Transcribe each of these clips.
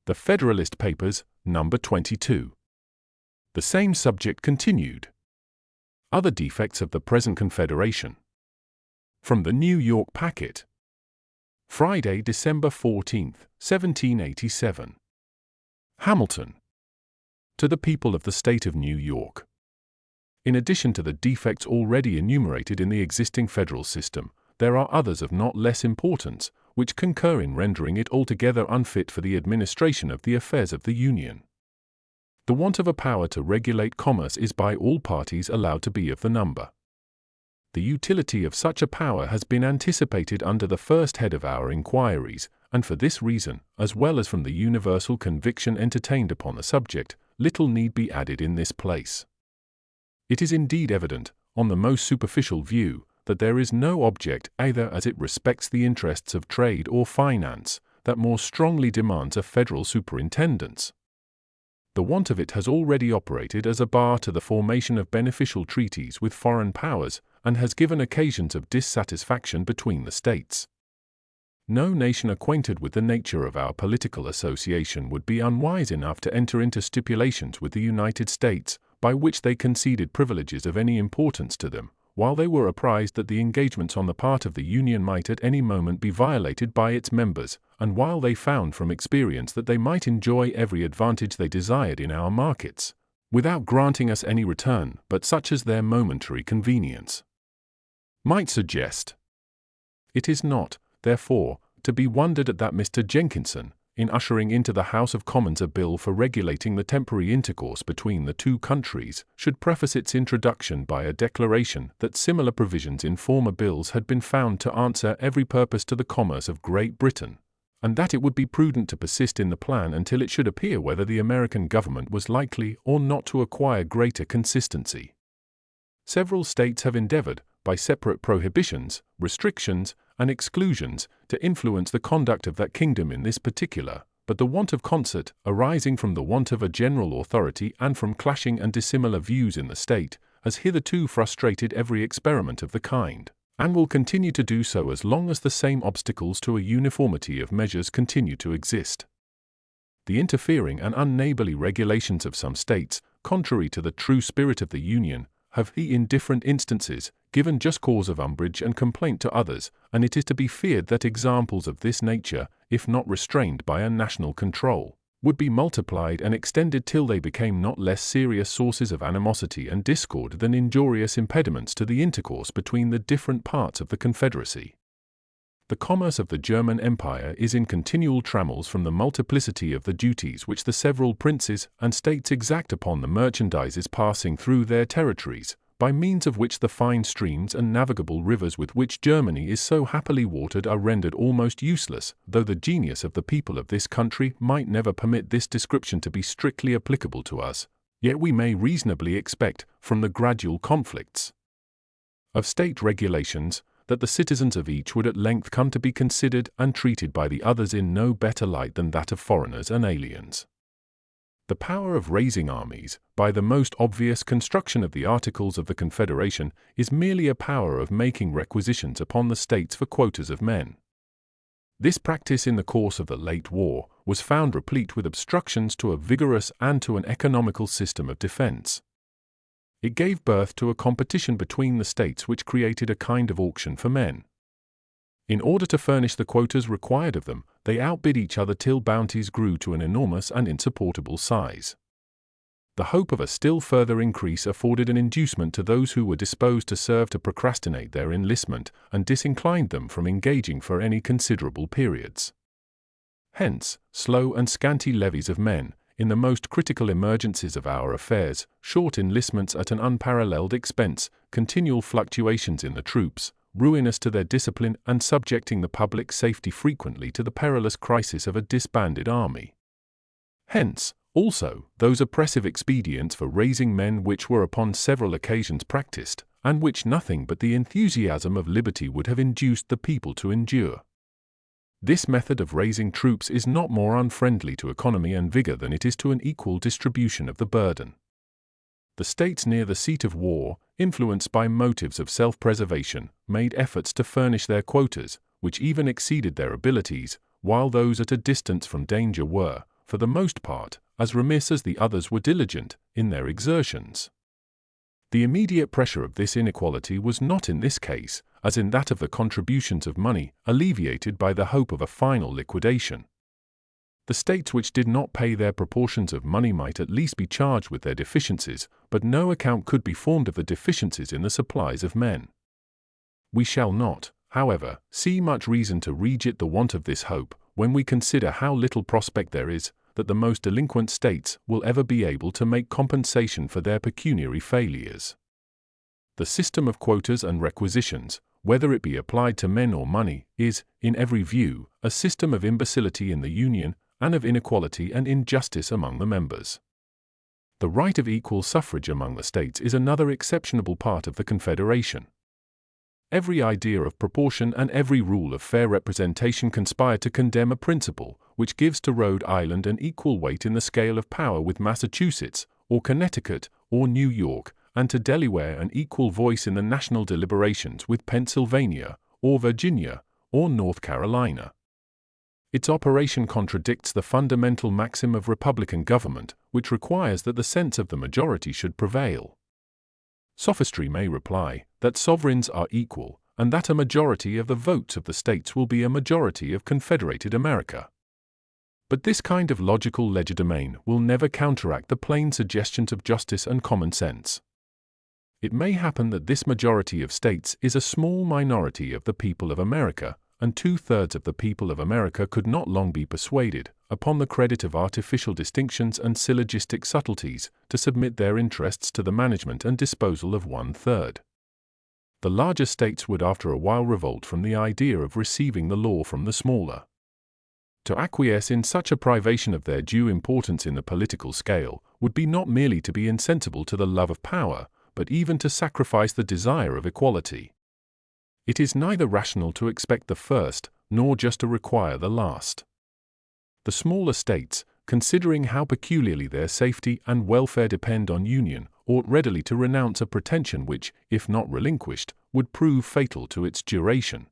The Federalist Papers, number 22. The same subject continued. Other defects of the present Confederation. From the New York Packet. Friday, December 14, 1787. Hamilton. To the people of the state of New York. In addition to the defects already enumerated in the existing federal system, there are others of not less importance, which concur in rendering it altogether unfit for the administration of the affairs of the Union. The want of a power to regulate commerce is by all parties allowed to be of the number. The utility of such a power has been anticipated under the first head of our inquiries, and for this reason, as well as from the universal conviction entertained upon the subject, little need be added in this place. It is indeed evident, on the most superficial view, that there is no object, either as it respects the interests of trade or finance, that more strongly demands a federal superintendence. The want of it has already operated as a bar to the formation of beneficial treaties with foreign powers, and has given occasions of dissatisfaction between the states. No nation acquainted with the nature of our political association would be unwise enough to enter into stipulations with the United States, by which they conceded privileges of any importance to them, while they were apprised that the engagements on the part of the Union might at any moment be violated by its members, and while they found from experience that they might enjoy every advantage they desired in our markets, without granting us any return but such as their momentary convenience might suggest. It is not, therefore, to be wondered at that Mr. Jenkinson, in ushering into the House of Commons a bill for regulating the temporary intercourse between the two countries, should preface its introduction by a declaration that similar provisions in former bills had been found to answer every purpose to the commerce of Great Britain, and that it would be prudent to persist in the plan until it should appear whether the American government was likely or not to acquire greater consistency. Several states have endeavored, by separate prohibitions, restrictions, and exclusions, to influence the conduct of that kingdom in this particular, but the want of concert, arising from the want of a general authority and from clashing and dissimilar views in the state, has hitherto frustrated every experiment of the kind, and will continue to do so as long as the same obstacles to a uniformity of measures continue to exist. The interfering and unneighborly regulations of some states, contrary to the true spirit of the Union, have in different instances given just cause of umbrage and complaint to others, and it is to be feared that examples of this nature, if not restrained by a national control, would be multiplied and extended till they became not less serious sources of animosity and discord than injurious impediments to the intercourse between the different parts of the Confederacy. The commerce of the German Empire is in continual trammels from the multiplicity of the duties which the several princes and states exact upon the merchandises passing through their territories, by means of which the fine streams and navigable rivers with which Germany is so happily watered are rendered almost useless, though the genius of the people of this country might never permit this description to be strictly applicable to us, yet we may reasonably expect, from the gradual conflicts of state regulations, that the citizens of each would at length come to be considered and treated by the others in no better light than that of foreigners and aliens. The power of raising armies, by the most obvious construction of the Articles of the Confederation, is merely a power of making requisitions upon the states for quotas of men. This practice in the course of the late war was found replete with obstructions to a vigorous and to an economical system of defense. It gave birth to a competition between the states which created a kind of auction for men. In order to furnish the quotas required of them, they outbid each other till bounties grew to an enormous and insupportable size. The hope of a still further increase afforded an inducement to those who were disposed to serve to procrastinate their enlistment, and disinclined them from engaging for any considerable periods. Hence, slow and scanty levies of men, in the most critical emergencies of our affairs, short enlistments at an unparalleled expense, continual fluctuations in the troops, ruinous to their discipline and subjecting the public safety frequently to the perilous crisis of a disbanded army. Hence, also, those oppressive expedients for raising men which were upon several occasions practiced, and which nothing but the enthusiasm of liberty would have induced the people to endure. This method of raising troops is not more unfriendly to economy and vigor than it is to an equal distribution of the burden. The states near the seat of war, influenced by motives of self-preservation, made efforts to furnish their quotas, which even exceeded their abilities, while those at a distance from danger were, for the most part, as remiss as the others were diligent in their exertions. The immediate pressure of this inequality was not in this case, as in that of the contributions of money, alleviated by the hope of a final liquidation. The states which did not pay their proportions of money might at least be charged with their deficiencies, but no account could be formed of the deficiencies in the supplies of men. We shall not, however, see much reason to reject the want of this hope, when we consider how little prospect there is that the most delinquent states will ever be able to make compensation for their pecuniary failures. The system of quotas and requisitions, whether it be applied to men or money, is, in every view, a system of imbecility in the Union, and of inequality and injustice among the members. The right of equal suffrage among the states is another exceptionable part of the Confederation. Every idea of proportion and every rule of fair representation conspire to condemn a principle which gives to Rhode Island an equal weight in the scale of power with Massachusetts, or Connecticut, or New York, and to Delaware an equal voice in the national deliberations with Pennsylvania, or Virginia, or North Carolina. Its operation contradicts the fundamental maxim of republican government, which requires that the sense of the majority should prevail. Sophistry may reply that sovereigns are equal, and that a majority of the votes of the states will be a majority of Confederated America. But this kind of logical legerdemain will never counteract the plain suggestions of justice and common sense. It may happen that this majority of states is a small minority of the people of America, and 2/3 of the people of America could not long be persuaded, upon the credit of artificial distinctions and syllogistic subtleties, to submit their interests to the management and disposal of 1/3. The larger states would after a while revolt from the idea of receiving the law from the smaller. To acquiesce in such a privation of their due importance in the political scale would be not merely to be insensible to the love of power, but even to sacrifice the desire of equality. It is neither rational to expect the first, nor just to require the last. The smaller states, considering how peculiarly their safety and welfare depend on union, ought readily to renounce a pretension which, if not relinquished, would prove fatal to its duration.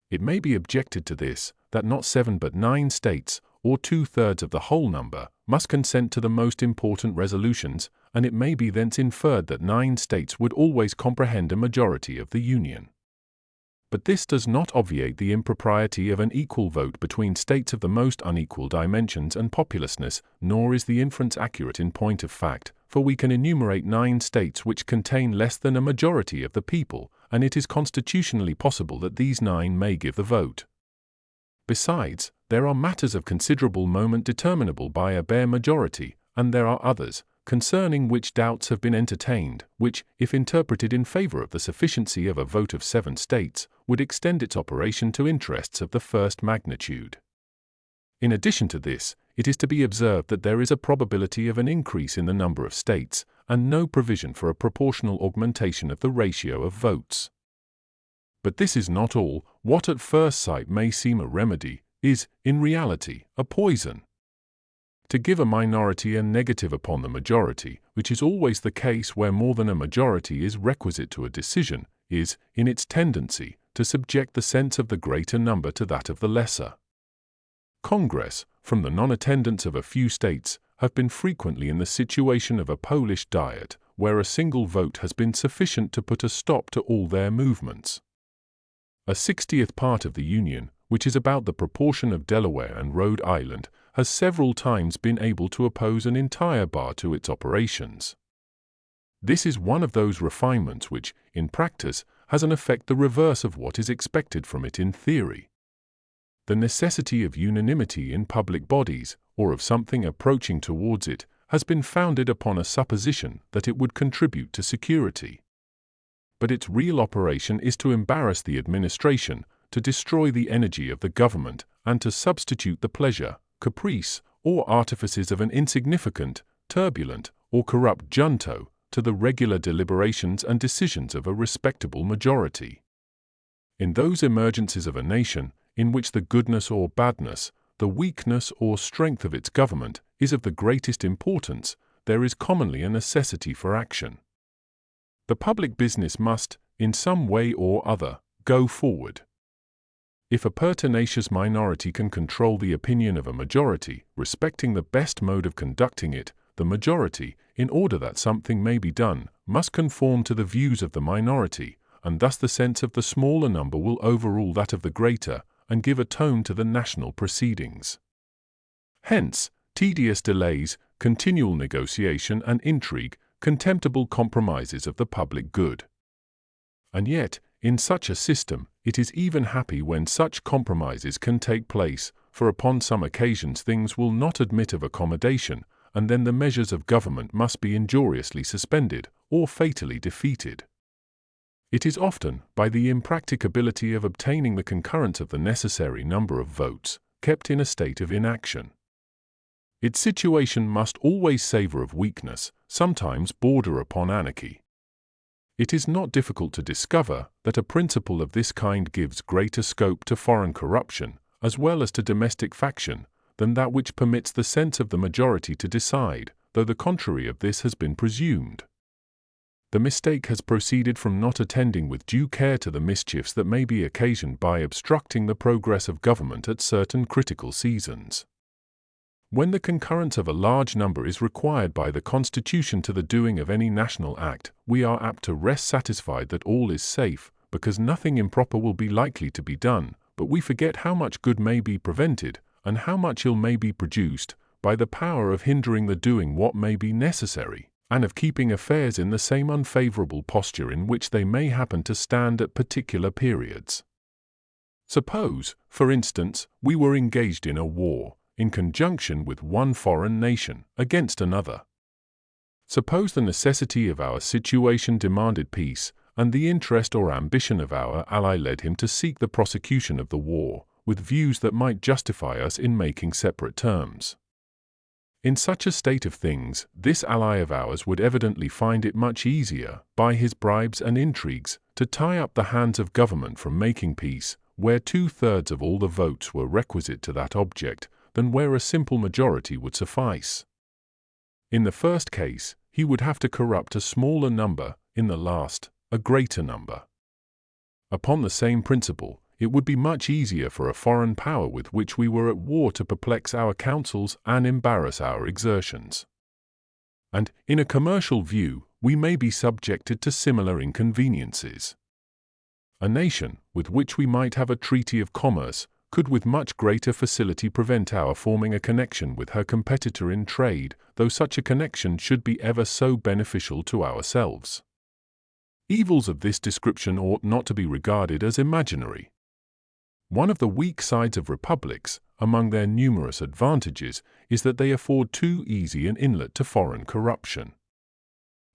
It may be objected to this, that not 7 but 9 states, or 2/3 of the whole number, must consent to the most important resolutions, and it may be thence inferred that 9 states would always comprehend a majority of the Union. But this does not obviate the impropriety of an equal vote between states of the most unequal dimensions and populousness, nor is the inference accurate in point of fact, for we can enumerate 9 states which contain less than a majority of the people, and it is constitutionally possible that these 9 may give the vote. Besides, there are matters of considerable moment determinable by a bare majority, and there are others, concerning which doubts have been entertained, which, if interpreted in favor of the sufficiency of a vote of 7 states, would extend its operation to interests of the first magnitude. In addition to this, it is to be observed that there is a probability of an increase in the number of states, and no provision for a proportional augmentation of the ratio of votes. But this is not all. What at first sight may seem a remedy, is, in reality, a poison. To give a minority a negative upon the majority, which is always the case where more than a majority is requisite to a decision, is, in its tendency, to subject the sense of the greater number to that of the lesser. Congress, from the non-attendance of a few states, have been frequently in the situation of a Polish Diet, where a single vote has been sufficient to put a stop to all their movements. A 60th part of the Union, which is about the proportion of Delaware and Rhode Island, has several times been able to oppose an entire bar to its operations. This is one of those refinements which, in practice, has an effect the reverse of what is expected from it in theory. The necessity of unanimity in public bodies, or of something approaching towards it, has been founded upon a supposition that it would contribute to security. But its real operation is to embarrass the administration, to destroy the energy of the government, and to substitute the pleasure, caprice, or artifices of an insignificant, turbulent, or corrupt junto to the regular deliberations and decisions of a respectable majority. In those emergencies of a nation, in which the goodness or badness, the weakness or strength of its government is of the greatest importance, there is commonly a necessity for action. The public business must, in some way or other, go forward. If a pertinacious minority can control the opinion of a majority, respecting the best mode of conducting it, the majority, in order that something may be done, must conform to the views of the minority, and thus the sense of the smaller number will overrule that of the greater, and give a tone to the national proceedings. Hence, tedious delays, continual negotiation and intrigue, contemptible compromises of the public good. And yet, in such a system, it is even happy when such compromises can take place, for upon some occasions things will not admit of accommodation, and then the measures of government must be injuriously suspended, or fatally defeated. It is often, by the impracticability of obtaining the concurrence of the necessary number of votes, kept in a state of inaction. Its situation must always savor of weakness, sometimes border upon anarchy. It is not difficult to discover that a principle of this kind gives greater scope to foreign corruption, as well as to domestic faction, than that which permits the sense of the majority to decide, though the contrary of this has been presumed. The mistake has proceeded from not attending with due care to the mischiefs that may be occasioned by obstructing the progress of government at certain critical seasons. When the concurrence of a large number is required by the Constitution to the doing of any national act, we are apt to rest satisfied that all is safe, because nothing improper will be likely to be done, but we forget how much good may be prevented, and how much ill may be produced, by the power of hindering the doing what may be necessary, and of keeping affairs in the same unfavorable posture in which they may happen to stand at particular periods. Suppose, for instance, we were engaged in a war, in conjunction with one foreign nation, against another. Suppose the necessity of our situation demanded peace, and the interest or ambition of our ally led him to seek the prosecution of the war, with views that might justify us in making separate terms. In such a state of things, this ally of ours would evidently find it much easier, by his bribes and intrigues, to tie up the hands of government from making peace, where 2/3 of all the votes were requisite to that object, than where a simple majority would suffice. In the first case, he would have to corrupt a smaller number, in the last, a greater number. Upon the same principle, it would be much easier for a foreign power with which we were at war to perplex our counsels and embarrass our exertions. And, in a commercial view, we may be subjected to similar inconveniences. A nation, with which we might have a treaty of commerce, could with much greater facility prevent our forming a connection with her competitor in trade, though such a connection should be ever so beneficial to ourselves. Evils of this description ought not to be regarded as imaginary. One of the weak sides of republics, among their numerous advantages, is that they afford too easy an inlet to foreign corruption.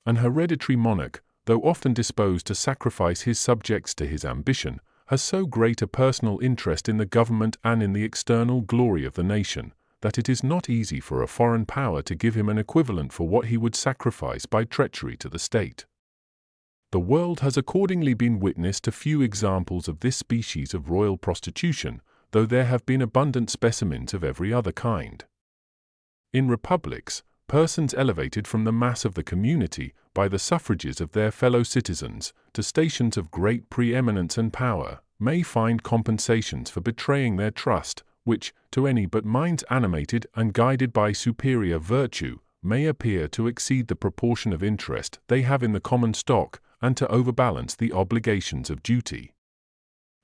An hereditary monarch, though often disposed to sacrifice his subjects to his ambition, has so great a personal interest in the government and in the external glory of the nation, that it is not easy for a foreign power to give him an equivalent for what he would sacrifice by treachery to the state. The world has accordingly been witness to few examples of this species of royal prostitution, though there have been abundant specimens of every other kind. In republics, persons elevated from the mass of the community, by the suffrages of their fellow citizens, to stations of great preeminence and power, may find compensations for betraying their trust, which, to any but minds animated and guided by superior virtue, may appear to exceed the proportion of interest they have in the common stock, and to overbalance the obligations of duty.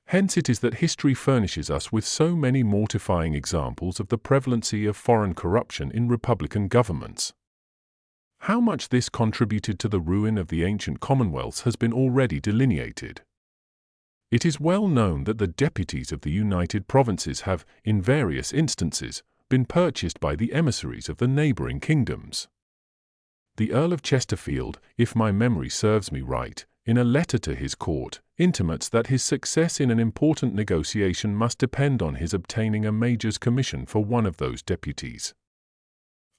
Hence it is that history furnishes us with so many mortifying examples of the prevalency of foreign corruption in republican governments. How much this contributed to the ruin of the ancient commonwealths has been already delineated. It is well known that the deputies of the United Provinces have, in various instances, been purchased by the emissaries of the neighboring kingdoms. The Earl of Chesterfield, if my memory serves me right, in a letter to his court, intimates that his success in an important negotiation must depend on his obtaining a major's commission for one of those deputies.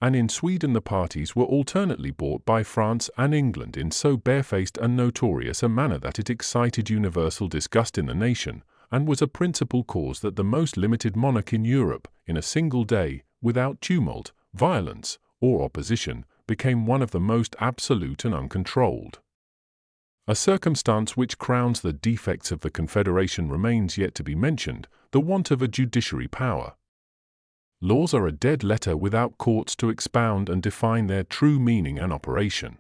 And in Sweden the parties were alternately bought by France and England in so barefaced and notorious a manner that it excited universal disgust in the nation, and was a principal cause that the most limited monarch in Europe, in a single day, without tumult, violence, or opposition, became one of the most absolute and uncontrolled. A circumstance which crowns the defects of the Confederation remains yet to be mentioned: the want of a judiciary power. Laws are a dead letter without courts to expound and define their true meaning and operation.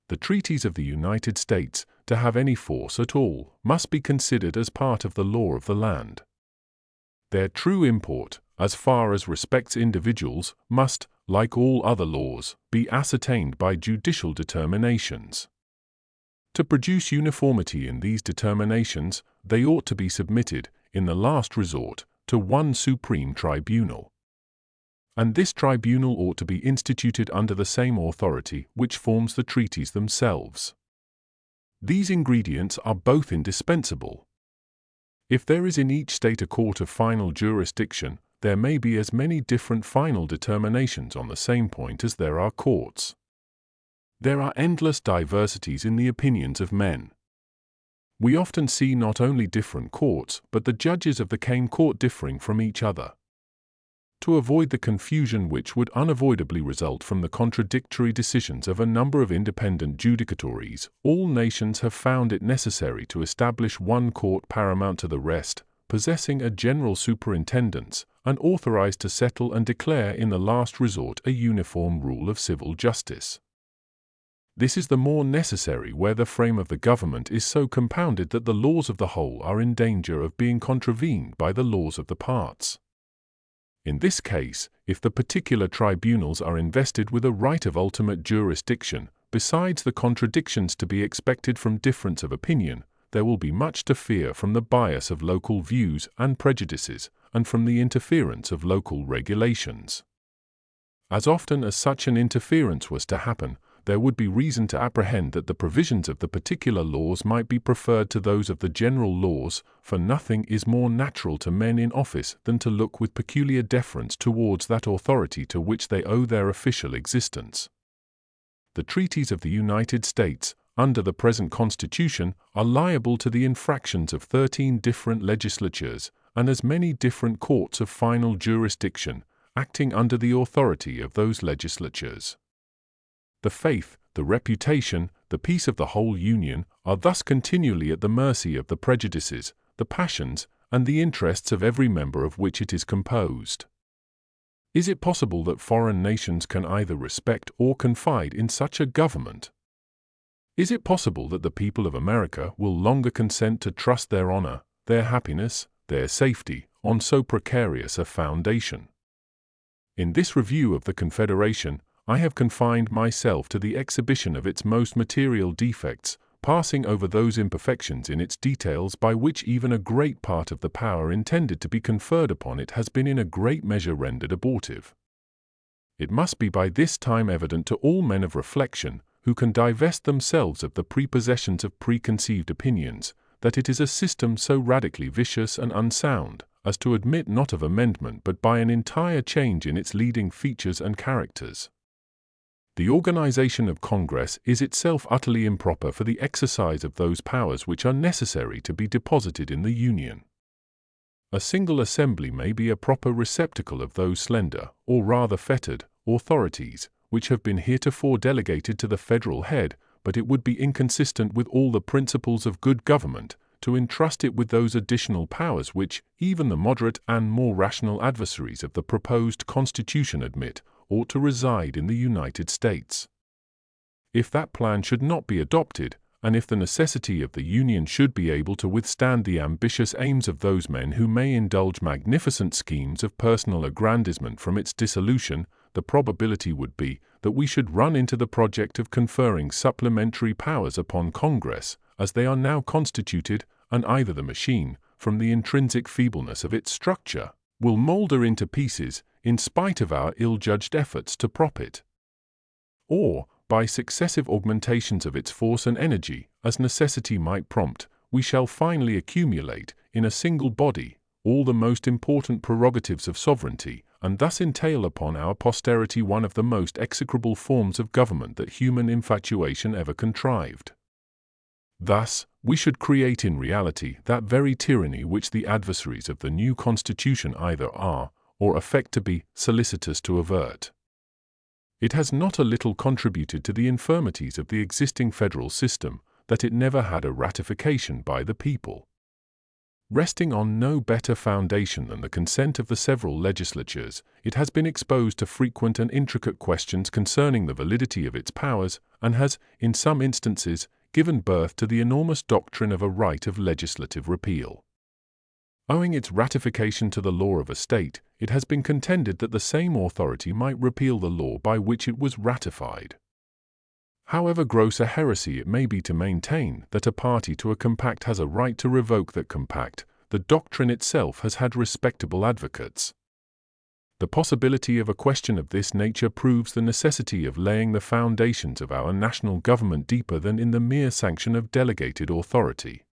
The treaties of the United States, to have any force at all, must be considered as part of the law of the land. Their true import, as far as respects individuals, must, like all other laws, be ascertained by judicial determinations. To produce uniformity in these determinations, they ought to be submitted, in the last resort, to one supreme tribunal. And this tribunal ought to be instituted under the same authority which forms the treaties themselves. These ingredients are both indispensable. If there is in each state a court of final jurisdiction, there may be as many different final determinations on the same point as there are courts. There are endless diversities in the opinions of men. We often see not only different courts, but the judges of the same court differing from each other. To avoid the confusion which would unavoidably result from the contradictory decisions of a number of independent judicatories, all nations have found it necessary to establish one court paramount to the rest, possessing a general superintendence, and authorized to settle and declare in the last resort a uniform rule of civil justice. This is the more necessary where the frame of the government is so compounded that the laws of the whole are in danger of being contravened by the laws of the parts. In this case, if the particular tribunals are invested with a right of ultimate jurisdiction, besides the contradictions to be expected from difference of opinion, there will be much to fear from the bias of local views and prejudices, and from the interference of local regulations. As often as such an interference was to happen, there would be reason to apprehend that the provisions of the particular laws might be preferred to those of the general laws, for nothing is more natural to men in office than to look with peculiar deference towards that authority to which they owe their official existence. The treaties of the United States, under the present Constitution, are liable to the infractions of 13 different legislatures, and as many different courts of final jurisdiction, acting under the authority of those legislatures. The faith, the reputation, the peace of the whole Union are thus continually at the mercy of the prejudices, the passions, and the interests of every member of which it is composed. Is it possible that foreign nations can either respect or confide in such a government? Is it possible that the people of America will longer consent to trust their honor, their happiness, their safety, on so precarious a foundation? In this review of the Confederation, I have confined myself to the exhibition of its most material defects, passing over those imperfections in its details by which even a great part of the power intended to be conferred upon it has been in a great measure rendered abortive. It must be by this time evident to all men of reflection, who can divest themselves of the prepossessions of preconceived opinions, that it is a system so radically vicious and unsound, as to admit not of amendment but by an entire change in its leading features and characters. The organization of Congress is itself utterly improper for the exercise of those powers which are necessary to be deposited in the Union. A single assembly may be a proper receptacle of those slender, or rather fettered, authorities, which have been heretofore delegated to the federal head, but it would be inconsistent with all the principles of good government to entrust it with those additional powers which even the moderate and more rational adversaries of the proposed Constitution admit ought to reside in the United States. If that plan should not be adopted, and if the necessity of the Union should be able to withstand the ambitious aims of those men who may indulge magnificent schemes of personal aggrandizement from its dissolution, the probability would be that we should run into the project of conferring supplementary powers upon Congress, as they are now constituted, and either the machine, from the intrinsic feebleness of its structure, will moulder into pieces, in spite of our ill-judged efforts to prop it, or, by successive augmentations of its force and energy, as necessity might prompt, we shall finally accumulate, in a single body, all the most important prerogatives of sovereignty, and thus entail upon our posterity one of the most execrable forms of government that human infatuation ever contrived. Thus, we should create in reality that very tyranny which the adversaries of the new Constitution either are, or affect to be, solicitous to avert. It has not a little contributed to the infirmities of the existing federal system, that it never had a ratification by the people. Resting on no better foundation than the consent of the several legislatures, it has been exposed to frequent and intricate questions concerning the validity of its powers, and has, in some instances, given birth to the enormous doctrine of a right of legislative repeal. Owing its ratification to the law of a state, it has been contended that the same authority might repeal the law by which it was ratified. However gross a heresy it may be to maintain that a party to a compact has a right to revoke that compact, the doctrine itself has had respectable advocates. The possibility of a question of this nature proves the necessity of laying the foundations of our national government deeper than in the mere sanction of delegated authority.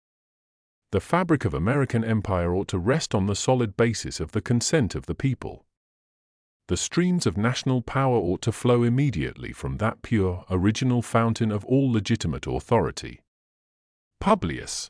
The fabric of American empire ought to rest on the solid basis of the consent of the people. The streams of national power ought to flow immediately from that pure, original fountain of all legitimate authority. Publius.